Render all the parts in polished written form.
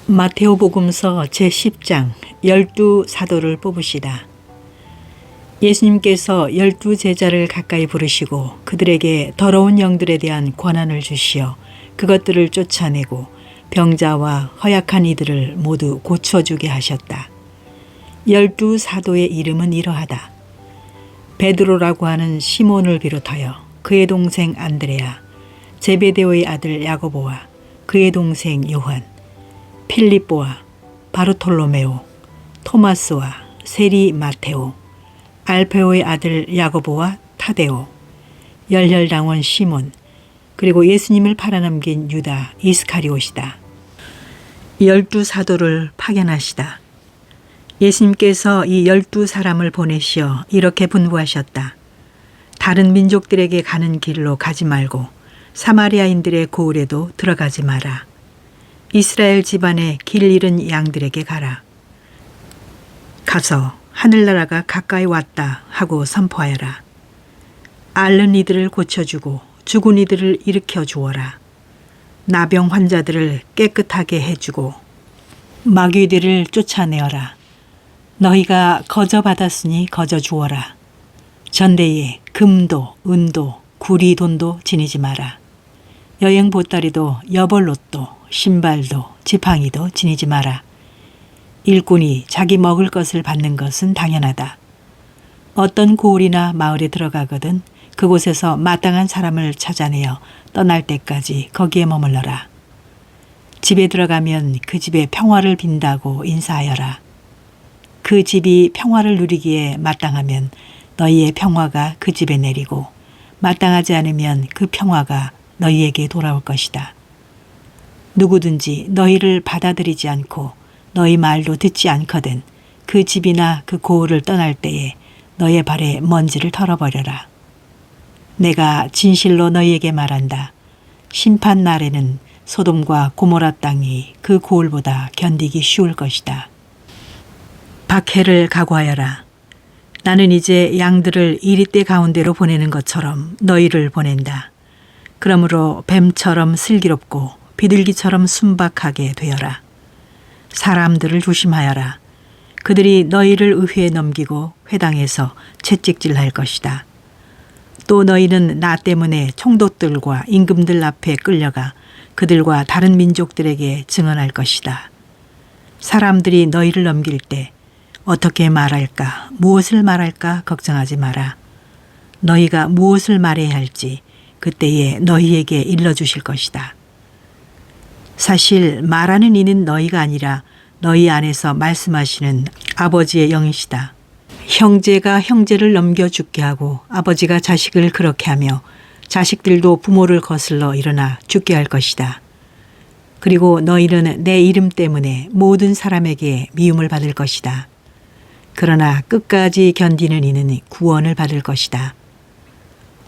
마테오복음서 제10장 12사도를 뽑으시다. 예수님께서 12제자를 가까이 부르시고 그들에게 더러운 영들에 대한 권한을 주시어 그것들을 쫓아내고 병자와 허약한 이들을 모두 고쳐주게 하셨다. 12사도의 이름은 이러하다. 베드로라고 하는 시몬을 비롯하여 그의 동생 안드레아, 제베데오의 아들 야고보와 그의 동생 요한, 필립보와 바르톨로메오, 토마스와 세리 마테오, 알페오의 아들 야고보와 타데오, 열혈당원 시몬, 그리고 예수님을 팔아넘긴 유다 이스카리옷이다. 12사도를 파견하시다. 예수님께서 이 12사람을 보내시어 이렇게 분부하셨다. 다른 민족들에게 가는 길로 가지 말고 사마리아인들의 고을에도 들어가지 마라. 이스라엘 집안의 길 잃은 양들에게 가라. 가서 하늘나라가 가까이 왔다 하고 선포하여라. 앓는 이들을 고쳐주고 죽은 이들을 일으켜 주어라. 나병 환자들을 깨끗하게 해주고 마귀들을 쫓아내어라. 너희가 거저 받았으니 거저 주어라. 전대에 금도 은도 구리 돈도 지니지 마라. 여행 보따리도 여벌옷도 신발도 지팡이도 지니지 마라. 일꾼이 자기 먹을 것을 받는 것은 당연하다. 어떤 고을이나 마을에 들어가거든 그곳에서 마땅한 사람을 찾아내어 떠날 때까지 거기에 머물러라. 집에 들어가면 그 집에 평화를 빈다고 인사하여라. 그 집이 평화를 누리기에 마땅하면 너희의 평화가 그 집에 내리고 마땅하지 않으면 그 평화가 너희에게 돌아올 것이다. 누구든지 너희를 받아들이지 않고 너희 말도 듣지 않거든 그 집이나 그 고을을 떠날 때에 너의 발에 먼지를 털어버려라. 내가 진실로 너희에게 말한다. 심판 날에는 소돔과 고모라 땅이 그 고을보다 견디기 쉬울 것이다. 박해를 각오하여라. 나는 이제 양들을 이리떼 가운데로 보내는 것처럼 너희를 보낸다. 그러므로 뱀처럼 슬기롭고 비둘기처럼 순박하게 되어라. 사람들을 조심하여라. 그들이 너희를 의회에 넘기고 회당에서 채찍질할 것이다. 또 너희는 나 때문에 총독들과 임금들 앞에 끌려가 그들과 다른 민족들에게 증언할 것이다. 사람들이 너희를 넘길 때 어떻게 말할까, 무엇을 말할까 걱정하지 마라. 너희가 무엇을 말해야 할지 그때에 너희에게 일러주실 것이다. 사실 말하는 이는 너희가 아니라 너희 안에서 말씀하시는 아버지의 영이시다. 형제가 형제를 넘겨 죽게 하고 아버지가 자식을 그렇게 하며 자식들도 부모를 거슬러 일어나 죽게 할 것이다. 그리고 너희는 내 이름 때문에 모든 사람에게 미움을 받을 것이다. 그러나 끝까지 견디는 이는 구원을 받을 것이다.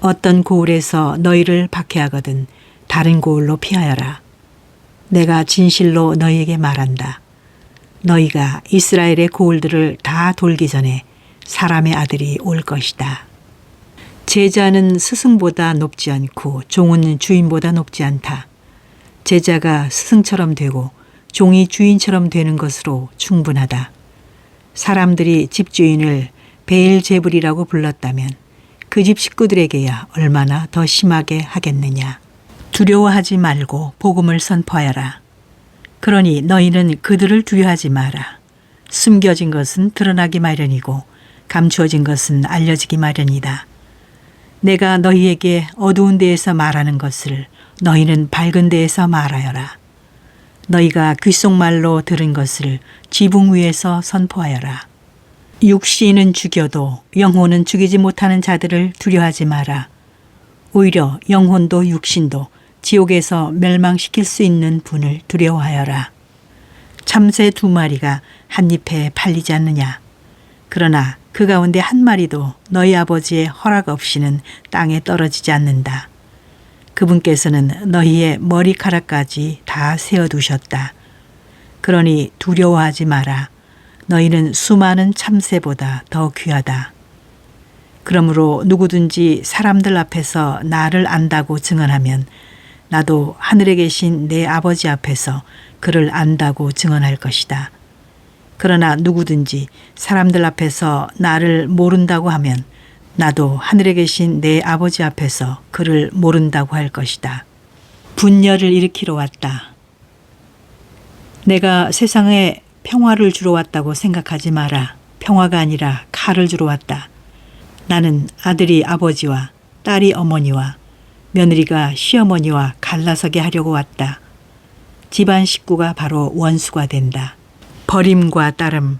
어떤 고을에서 너희를 박해하거든 다른 고을로 피하여라. 내가 진실로 너희에게 말한다. 너희가 이스라엘의 고을들을 다 돌기 전에 사람의 아들이 올 것이다. 제자는 스승보다 높지 않고 종은 주인보다 높지 않다. 제자가 스승처럼 되고 종이 주인처럼 되는 것으로 충분하다. 사람들이 집주인을 베엘제불이라고 불렀다면 그 집 식구들에게야 얼마나 더 심하게 하겠느냐. 두려워하지 말고 복음을 선포하여라. 그러니 너희는 그들을 두려워하지 마라. 숨겨진 것은 드러나기 마련이고 감추어진 것은 알려지기 마련이다. 내가 너희에게 어두운 데에서 말하는 것을 너희는 밝은 데에서 말하여라. 너희가 귓속말로 들은 것을 지붕 위에서 선포하여라. 육신은 죽여도 영혼은 죽이지 못하는 자들을 두려워하지 마라. 오히려 영혼도 육신도 지옥에서 멸망시킬 수 있는 분을 두려워하여라. 참새 2마리가 한 잎에 팔리지 않느냐. 그러나 그 가운데 한 마리도 너희 아버지의 허락 없이는 땅에 떨어지지 않는다. 그분께서는 너희의 머리카락까지 다 세어두셨다. 그러니 두려워하지 마라. 너희는 수많은 참새보다 더 귀하다. 그러므로 누구든지 사람들 앞에서 나를 안다고 증언하면 나도 하늘에 계신 내 아버지 앞에서 그를 안다고 증언할 것이다. 그러나 누구든지 사람들 앞에서 나를 모른다고 하면 나도 하늘에 계신 내 아버지 앞에서 그를 모른다고 할 것이다. 분열을 일으키러 왔다. 내가 세상에 평화를 주러 왔다고 생각하지 마라. 평화가 아니라 칼을 주러 왔다. 나는 아들이 아버지와 딸이 어머니와 며느리가 시어머니와 갈라서게 하려고 왔다. 집안 식구가 바로 원수가 된다. 버림과 따름.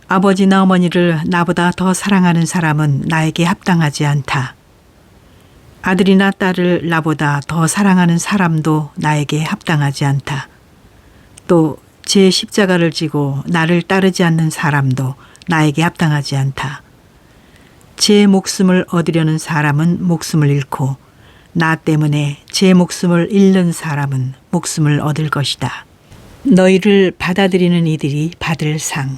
아버지나 어머니를 나보다 더 사랑하는 사람은 나에게 합당하지 않다. 아들이나 딸을 나보다 더 사랑하는 사람도 나에게 합당하지 않다. 또 제 십자가를 지고 나를 따르지 않는 사람도 나에게 합당하지 않다. 제 목숨을 얻으려는 사람은 목숨을 잃고 나 때문에 제 목숨을 잃는 사람은 목숨을 얻을 것이다. 너희를 받아들이는 이들이 받을 상.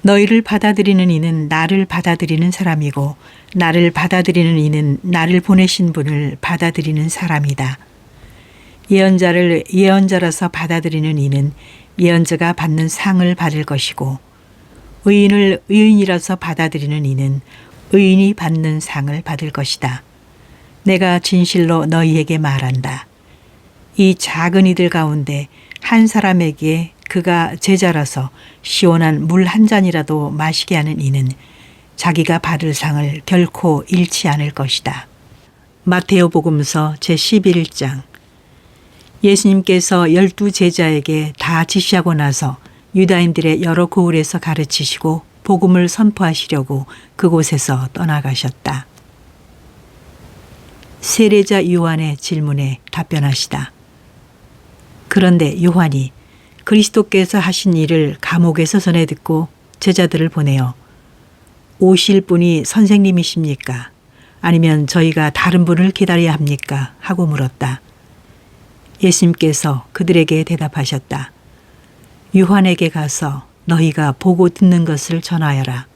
너희를 받아들이는 이는 나를 받아들이는 사람이고 나를 받아들이는 이는 나를 보내신 분을 받아들이는 사람이다. 예언자를 예언자라서 받아들이는 이는 예언자가 받는 상을 받을 것이고 의인을 의인이라서 받아들이는 이는 의인이 받는 상을 받을 것이다. 내가 진실로 너희에게 말한다. 이 작은 이들 가운데 한 사람에게 그가 제자라서 시원한 물 한 잔이라도 마시게 하는 이는 자기가 받을 상을 결코 잃지 않을 것이다. 마테오복음서 제11장. 예수님께서 12 제자에게 다 지시하고 나서 유다인들의 여러 고을에서 가르치시고 복음을 선포하시려고 그곳에서 떠나가셨다. 세례자 요한의 질문에 답변하시다. 그런데 요한이 그리스도께서 하신 일을 감옥에서 전해 듣고 제자들을 보내어 오실 분이 선생님이십니까? 아니면 저희가 다른 분을 기다려야 합니까? 하고 물었다. 예수님께서 그들에게 대답하셨다. 요한에게 가서 너희가 보고 듣는 것을 전하여라.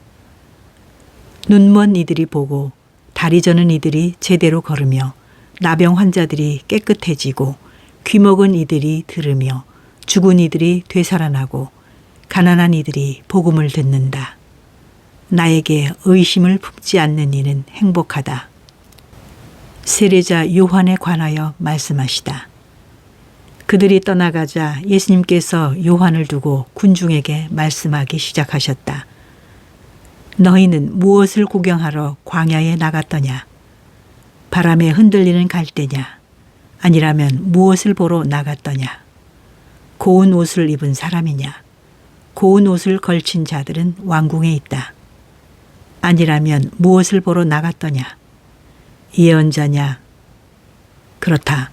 눈먼 이들이 보고 다리 저는 이들이 제대로 걸으며 나병 환자들이 깨끗해지고 귀먹은 이들이 들으며 죽은 이들이 되살아나고 가난한 이들이 복음을 듣는다. 나에게 의심을 품지 않는 이는 행복하다. 세례자 요한에 관하여 말씀하시다. 그들이 떠나가자 예수님께서 요한을 두고 군중에게 말씀하기 시작하셨다. 너희는 무엇을 구경하러 광야에 나갔더냐? 바람에 흔들리는 갈대냐? 아니라면 무엇을 보러 나갔더냐? 고운 옷을 입은 사람이냐? 고운 옷을 걸친 자들은 왕궁에 있다. 아니라면 무엇을 보러 나갔더냐? 예언자냐? 그렇다.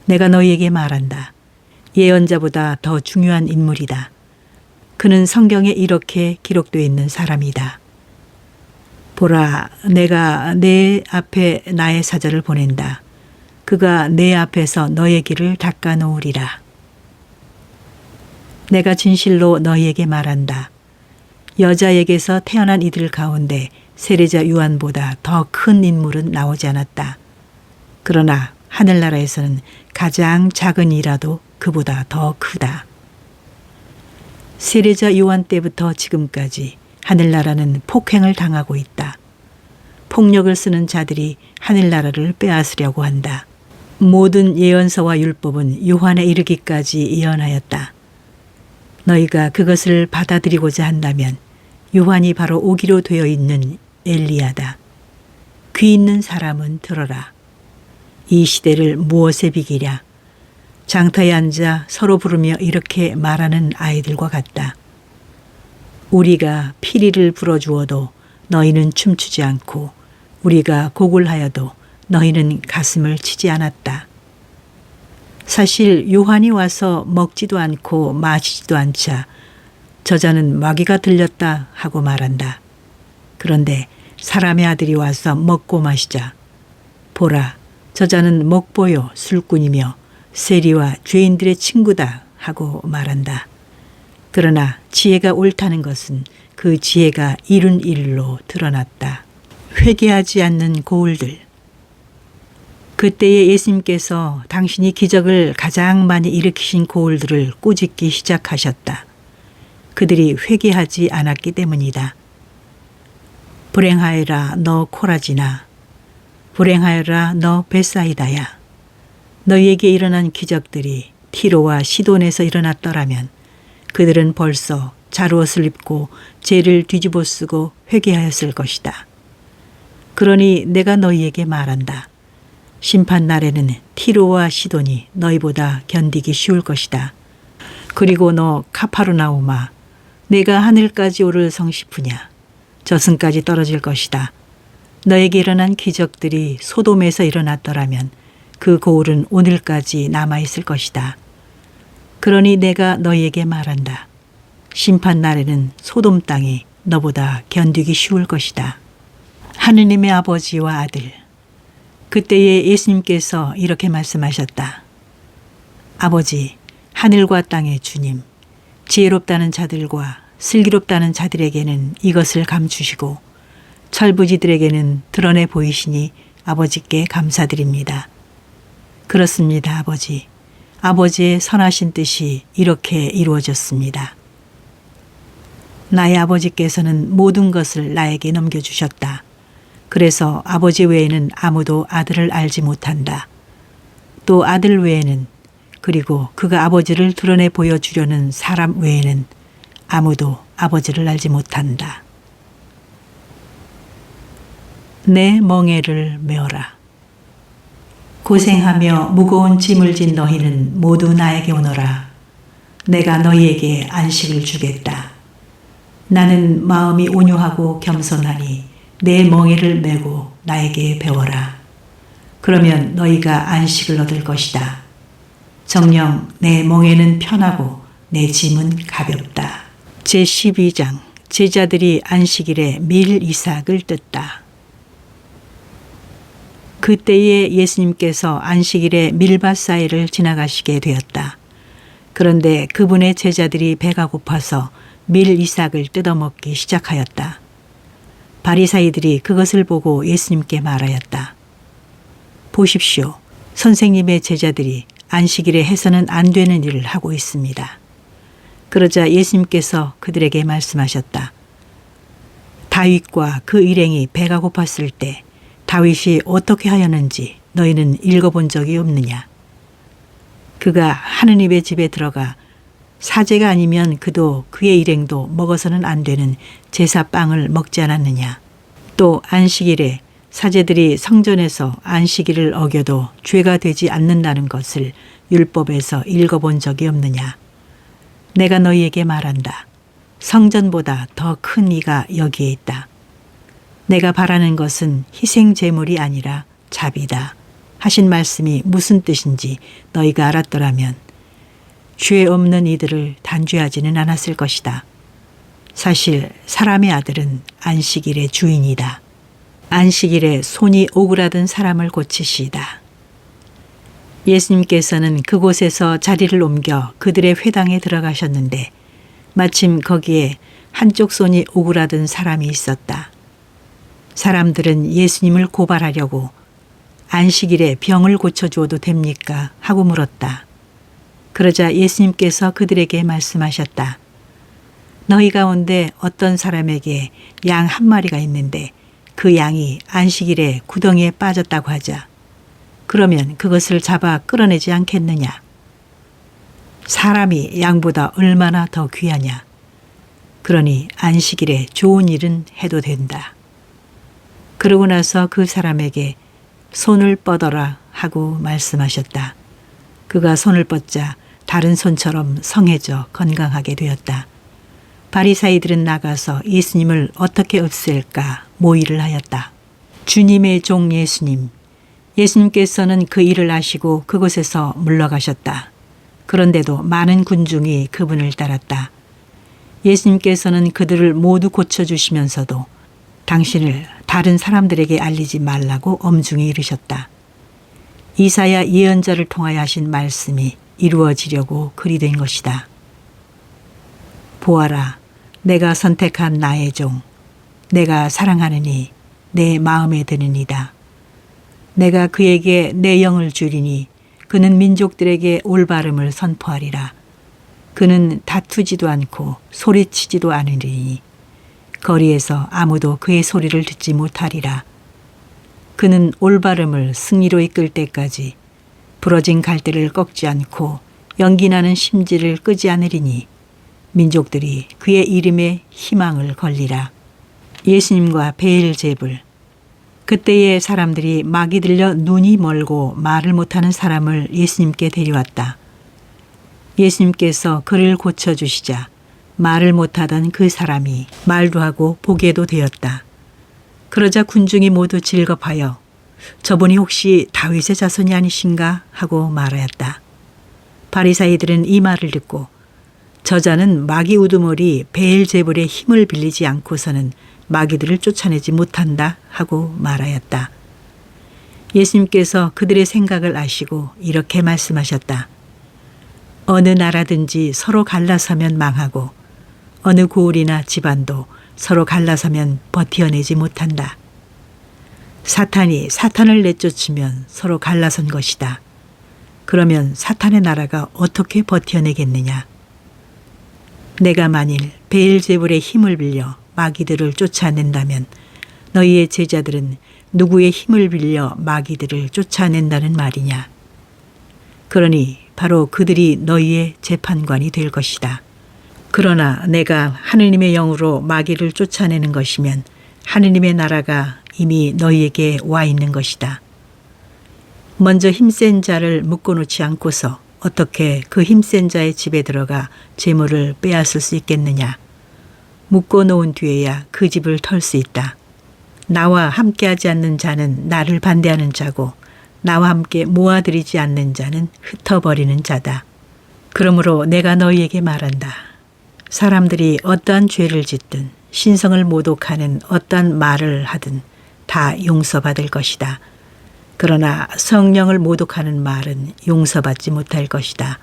내가 너희에게 말한다. 예언자보다 더 중요한 인물이다. 그는 성경에 이렇게 기록되어 있는 사람이다. 보라, 내가 내 앞에 나의 사자를 보낸다. 그가 내 앞에서 너의 길을 닦아 놓으리라. 내가 진실로 너희에게 말한다. 여자에게서 태어난 이들 가운데 세례자 요한보다 더 큰 인물은 나오지 않았다. 그러나 하늘나라에서는 가장 작은 이라도 그보다 더 크다. 세례자 요한 때부터 지금까지 하늘나라는 폭행을 당하고 있다. 폭력을 쓰는 자들이 하늘나라를 빼앗으려고 한다. 모든 예언서와 율법은 요한에 이르기까지 예언하였다. 너희가 그것을 받아들이고자 한다면 요한이 바로 오기로 되어 있는 엘리야다. 귀 있는 사람은 들어라. 이 시대를 무엇에 비기랴? 장터에 앉아 서로 부르며 이렇게 말하는 아이들과 같다. 우리가 피리를 불어주어도 너희는 춤추지 않고 우리가 곡을 하여도 너희는 가슴을 치지 않았다. 사실 요한이 와서 먹지도 않고 마시지도 않자 저자는 마귀가 들렸다 하고 말한다. 그런데 사람의 아들이 와서 먹고 마시자 보라, 저자는 먹보요 술꾼이며 세리와 죄인들의 친구다 하고 말한다. 그러나 지혜가 옳다는 것은 그 지혜가 이룬 일로 드러났다. 회개하지 않는 고울들. 그때에 예수님께서 당신이 기적을 가장 많이 일으키신 고을들을 꾸짖기 시작하셨다. 그들이 회개하지 않았기 때문이다. 불행하여라 너 코라지나, 불행하여라 너 벳사이다야. 너희에게 일어난 기적들이 티로와 시돈에서 일어났더라면 그들은 벌써 자루옷을 입고 죄를 뒤집어 쓰고 회개하였을 것이다. 그러니 내가 너희에게 말한다. 심판 날에는 티로와 시돈이 너희보다 견디기 쉬울 것이다. 그리고 너 카파르나움아, 내가 하늘까지 오를 성시프냐. 저승까지 떨어질 것이다. 너에게 일어난 기적들이 소돔에서 일어났더라면 그 고울은 오늘까지 남아있을 것이다. 그러니 내가 너희에게 말한다. 심판 날에는 소돔 땅이 너보다 견디기 쉬울 것이다. 하느님의 아버지와 아들. 그때에 예수님께서 이렇게 말씀하셨다. 아버지, 하늘과 땅의 주님, 지혜롭다는 자들과 슬기롭다는 자들에게는 이것을 감추시고 철부지들에게는 드러내 보이시니 아버지께 감사드립니다. 그렇습니다, 아버지. 아버지의 선하신 뜻이 이렇게 이루어졌습니다. 나의 아버지께서는 모든 것을 나에게 넘겨주셨다. 그래서 아버지 외에는 아무도 아들을 알지 못한다. 또 아들 외에는, 그리고 그가 아버지를 드러내 보여주려는 사람 외에는 아무도 아버지를 알지 못한다. 내 멍에를 메어라. 고생하며 무거운 짐을 진 너희는 모두 나에게 오너라. 내가 너희에게 안식을 주겠다. 나는 마음이 온유하고 겸손하니 내 멍에를 메고 나에게 배워라. 그러면 너희가 안식을 얻을 것이다. 정녕 내 멍에는 편하고 내 짐은 가볍다. 제12장 제자들이 안식일에 밀 이삭을 뜯다. 그때에 예수님께서 안식일에 밀밭 사이를 지나가시게 되었다. 그런데 그분의 제자들이 배가 고파서 밀 이삭을 뜯어먹기 시작하였다. 바리사이들이 그것을 보고 예수님께 말하였다. 보십시오. 선생님의 제자들이 안식일에 해서는 안 되는 일을 하고 있습니다. 그러자 예수님께서 그들에게 말씀하셨다. 다윗과 그 일행이 배가 고팠을 때 다윗이 어떻게 하였는지 너희는 읽어본 적이 없느냐. 그가 하느님의 집에 들어가 사제가 아니면 그도 그의 일행도 먹어서는 안 되는 제사빵을 먹지 않았느냐. 또 안식일에 사제들이 성전에서 안식일을 어겨도 죄가 되지 않는다는 것을 율법에서 읽어본 적이 없느냐. 내가 너희에게 말한다. 성전보다 더 큰 이가 여기에 있다. 내가 바라는 것은 희생 제물이 아니라 자비다. 하신 말씀이 무슨 뜻인지 너희가 알았더라면 죄 없는 이들을 단죄하지는 않았을 것이다. 사실 사람의 아들은 안식일의 주인이다. 안식일에 손이 오그라든 사람을 고치시다. 예수님께서는 그곳에서 자리를 옮겨 그들의 회당에 들어가셨는데 마침 거기에 한쪽 손이 오그라든 사람이 있었다. 사람들은 예수님을 고발하려고 안식일에 병을 고쳐주어도 됩니까? 하고 물었다. 그러자 예수님께서 그들에게 말씀하셨다. 너희 가운데 어떤 사람에게 양 한 마리가 있는데 그 양이 안식일에 구덩이에 빠졌다고 하자. 그러면 그것을 잡아 끌어내지 않겠느냐? 사람이 양보다 얼마나 더 귀하냐? 그러니 안식일에 좋은 일은 해도 된다. 그러고 나서 그 사람에게 손을 뻗어라 하고 말씀하셨다. 그가 손을 뻗자 다른 손처럼 성해져 건강하게 되었다. 바리사이들은 나가서 예수님을 어떻게 없앨까 모의를 하였다. 주님의 종 예수님. 예수님께서는 그 일을 아시고 그곳에서 물러가셨다. 그런데도 많은 군중이 그분을 따랐다. 예수님께서는 그들을 모두 고쳐주시면서도 당신을 다른 사람들에게 알리지 말라고 엄중히 이르셨다. 이사야 예언자를 통하여 하신 말씀이 이루어지려고 그리 된 것이다. 보아라, 내가 선택한 나의 종, 내가 사랑하느니 내 마음에 드는 이다. 내가 그에게 내 영을 주리니 그는 민족들에게 올바름을 선포하리라. 그는 다투지도 않고 소리치지도 않으리니 거리에서 아무도 그의 소리를 듣지 못하리라. 그는 올바름을 승리로 이끌 때까지 부러진 갈대를 꺾지 않고 연기나는 심지를 끄지 않으리니 민족들이 그의 이름에 희망을 걸리라. 예수님과 베엘제불. 그때의 사람들이 막이 들려 눈이 멀고 말을 못하는 사람을 예수님께 데려왔다. 예수님께서 그를 고쳐주시자 말을 못하던 그 사람이 말도 하고 보게도 되었다. 그러자 군중이 모두 질겁하여 저분이 혹시 다윗의 자손이 아니신가 하고 말하였다. 바리사이들은 이 말을 듣고 저자는 마귀 우두머리 베엘제불의 힘을 빌리지 않고서는 마귀들을 쫓아내지 못한다 하고 말하였다. 예수님께서 그들의 생각을 아시고 이렇게 말씀하셨다. 어느 나라든지 서로 갈라서면 망하고 어느 고을이나 집안도 서로 갈라서면 버티어내지 못한다. 사탄이 사탄을 내쫓으면 서로 갈라선 것이다. 그러면 사탄의 나라가 어떻게 버텨내겠느냐? 내가 만일 베엘제불의 힘을 빌려 마귀들을 쫓아낸다면 너희의 제자들은 누구의 힘을 빌려 마귀들을 쫓아낸다는 말이냐? 그러니 바로 그들이 너희의 재판관이 될 것이다. 그러나 내가 하느님의 영으로 마귀를 쫓아내는 것이면 하느님의 나라가 이미 너희에게 와 있는 것이다. 먼저 힘센 자를 묶어놓지 않고서 어떻게 그 힘센 자의 집에 들어가 재물을 빼앗을 수 있겠느냐? 묶어놓은 뒤에야 그 집을 털 수 있다. 나와 함께하지 않는 자는 나를 반대하는 자고 나와 함께 모아들이지 않는 자는 흩어버리는 자다. 그러므로 내가 너희에게 말한다. 사람들이 어떠한 죄를 짓든 신성을 모독하는 어떠한 말을 하든 다 용서받을 것이다. 그러나 성령을 모독하는 말은 용서받지 못할 것이다.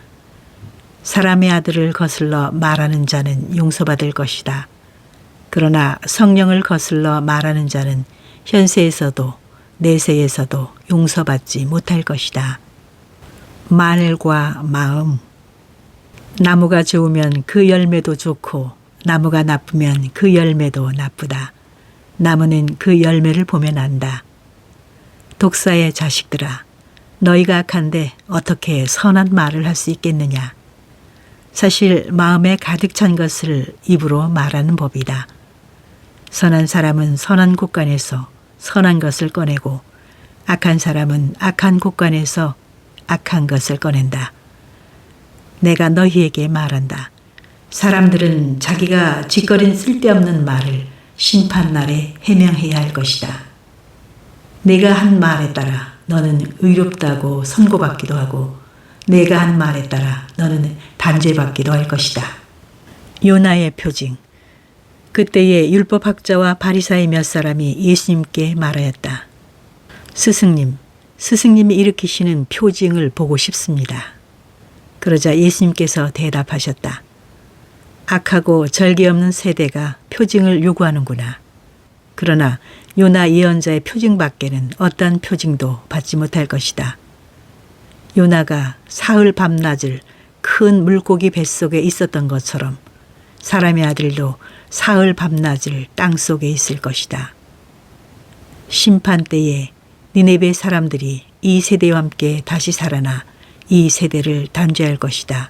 사람의 아들을 거슬러 말하는 자는 용서받을 것이다. 그러나 성령을 거슬러 말하는 자는 현세에서도 내세에서도 용서받지 못할 것이다. 말과 마음. 나무가 좋으면 그 열매도 좋고 나무가 나쁘면 그 열매도 나쁘다. 나무는 그 열매를 보면 안다. 독사의 자식들아, 너희가 악한데 어떻게 선한 말을 할 수 있겠느냐? 사실 마음에 가득 찬 것을 입으로 말하는 법이다. 선한 사람은 선한 곳간에서 선한 것을 꺼내고 악한 사람은 악한 곳간에서 악한 것을 꺼낸다. 내가 너희에게 말한다. 사람들은 자기가 짓거린 쓸데없는 말을 심판날에 해명해야 할 것이다. 내가 한 말에 따라 너는 의롭다고 선고받기도 하고 내가 한 말에 따라 너는 단죄받기도 할 것이다. 요나의 표징. 그때의 율법학자와 바리사의 몇 사람이 예수님께 말하였다. 스승님, 스승님이 일으키시는 표징을 보고 싶습니다. 그러자 예수님께서 대답하셨다. 악하고 절개 없는 세대가 표징을 요구하는구나. 그러나 요나 예언자의 표징 밖에는 어떠한 표징도 받지 못할 것이다. 요나가 사흘 밤낮을 큰 물고기 뱃속에 있었던 것처럼 사람의 아들도 사흘 밤낮을 땅속에 있을 것이다. 심판 때에 니네베 사람들이 이 세대와 함께 다시 살아나 이 세대를 단죄할 것이다.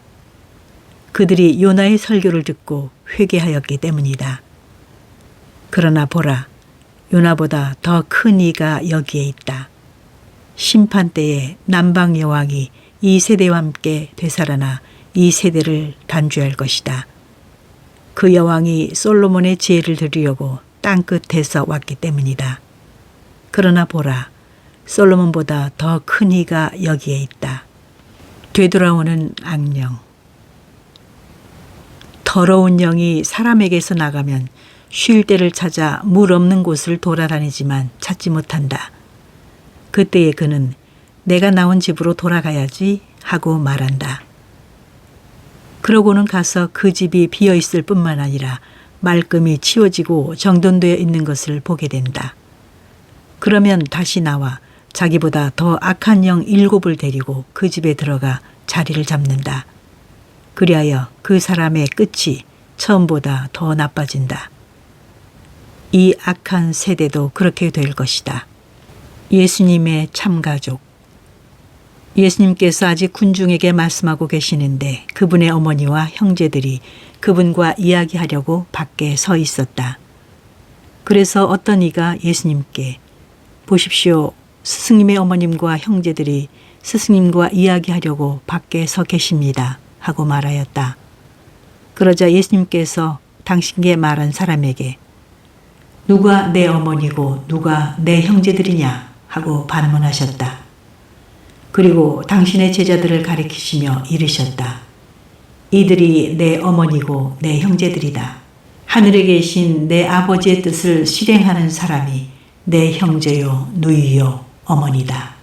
그들이 요나의 설교를 듣고 회개하였기 때문이다. 그러나 보라, 요나보다 더 큰 이가 여기에 있다. 심판 때에 남방 여왕이 이 세대와 함께 되살아나 이 세대를 단죄할 것이다. 그 여왕이 솔로몬의 지혜를 들으려고 땅끝에서 왔기 때문이다. 그러나 보라, 솔로몬보다 더 큰 이가 여기에 있다. 되돌아오는 악령. 더러운 영이 사람에게서 나가면 쉴 때를 찾아 물 없는 곳을 돌아다니지만 찾지 못한다. 그때에 그는 내가 나온 집으로 돌아가야지 하고 말한다. 그러고는 가서 그 집이 비어있을 뿐만 아니라 말끔히 치워지고 정돈되어 있는 것을 보게 된다. 그러면 다시 나와 자기보다 더 악한 영 7을 데리고 그 집에 들어가 자리를 잡는다. 그리하여 그 사람의 끝이 처음보다 더 나빠진다. 이 악한 세대도 그렇게 될 것이다. 예수님의 참가족. 예수님께서 아직 군중에게 말씀하고 계시는데 그분의 어머니와 형제들이 그분과 이야기하려고 밖에 서 있었다. 그래서 어떤 이가 예수님께 보십시오. 스승님의 어머님과 형제들이 스승님과 이야기하려고 밖에 서 계십니다. 하고 말하였다. 그러자 예수님께서 당신께 말한 사람에게 누가 내 어머니고 누가 내 형제들이냐 하고 반문하셨다. 그리고 당신의 제자들을 가리키시며 이르셨다. 이들이 내 어머니고 내 형제들이다. 하늘에 계신 내 아버지의 뜻을 실행하는 사람이 내 형제요 누이요 어머니다.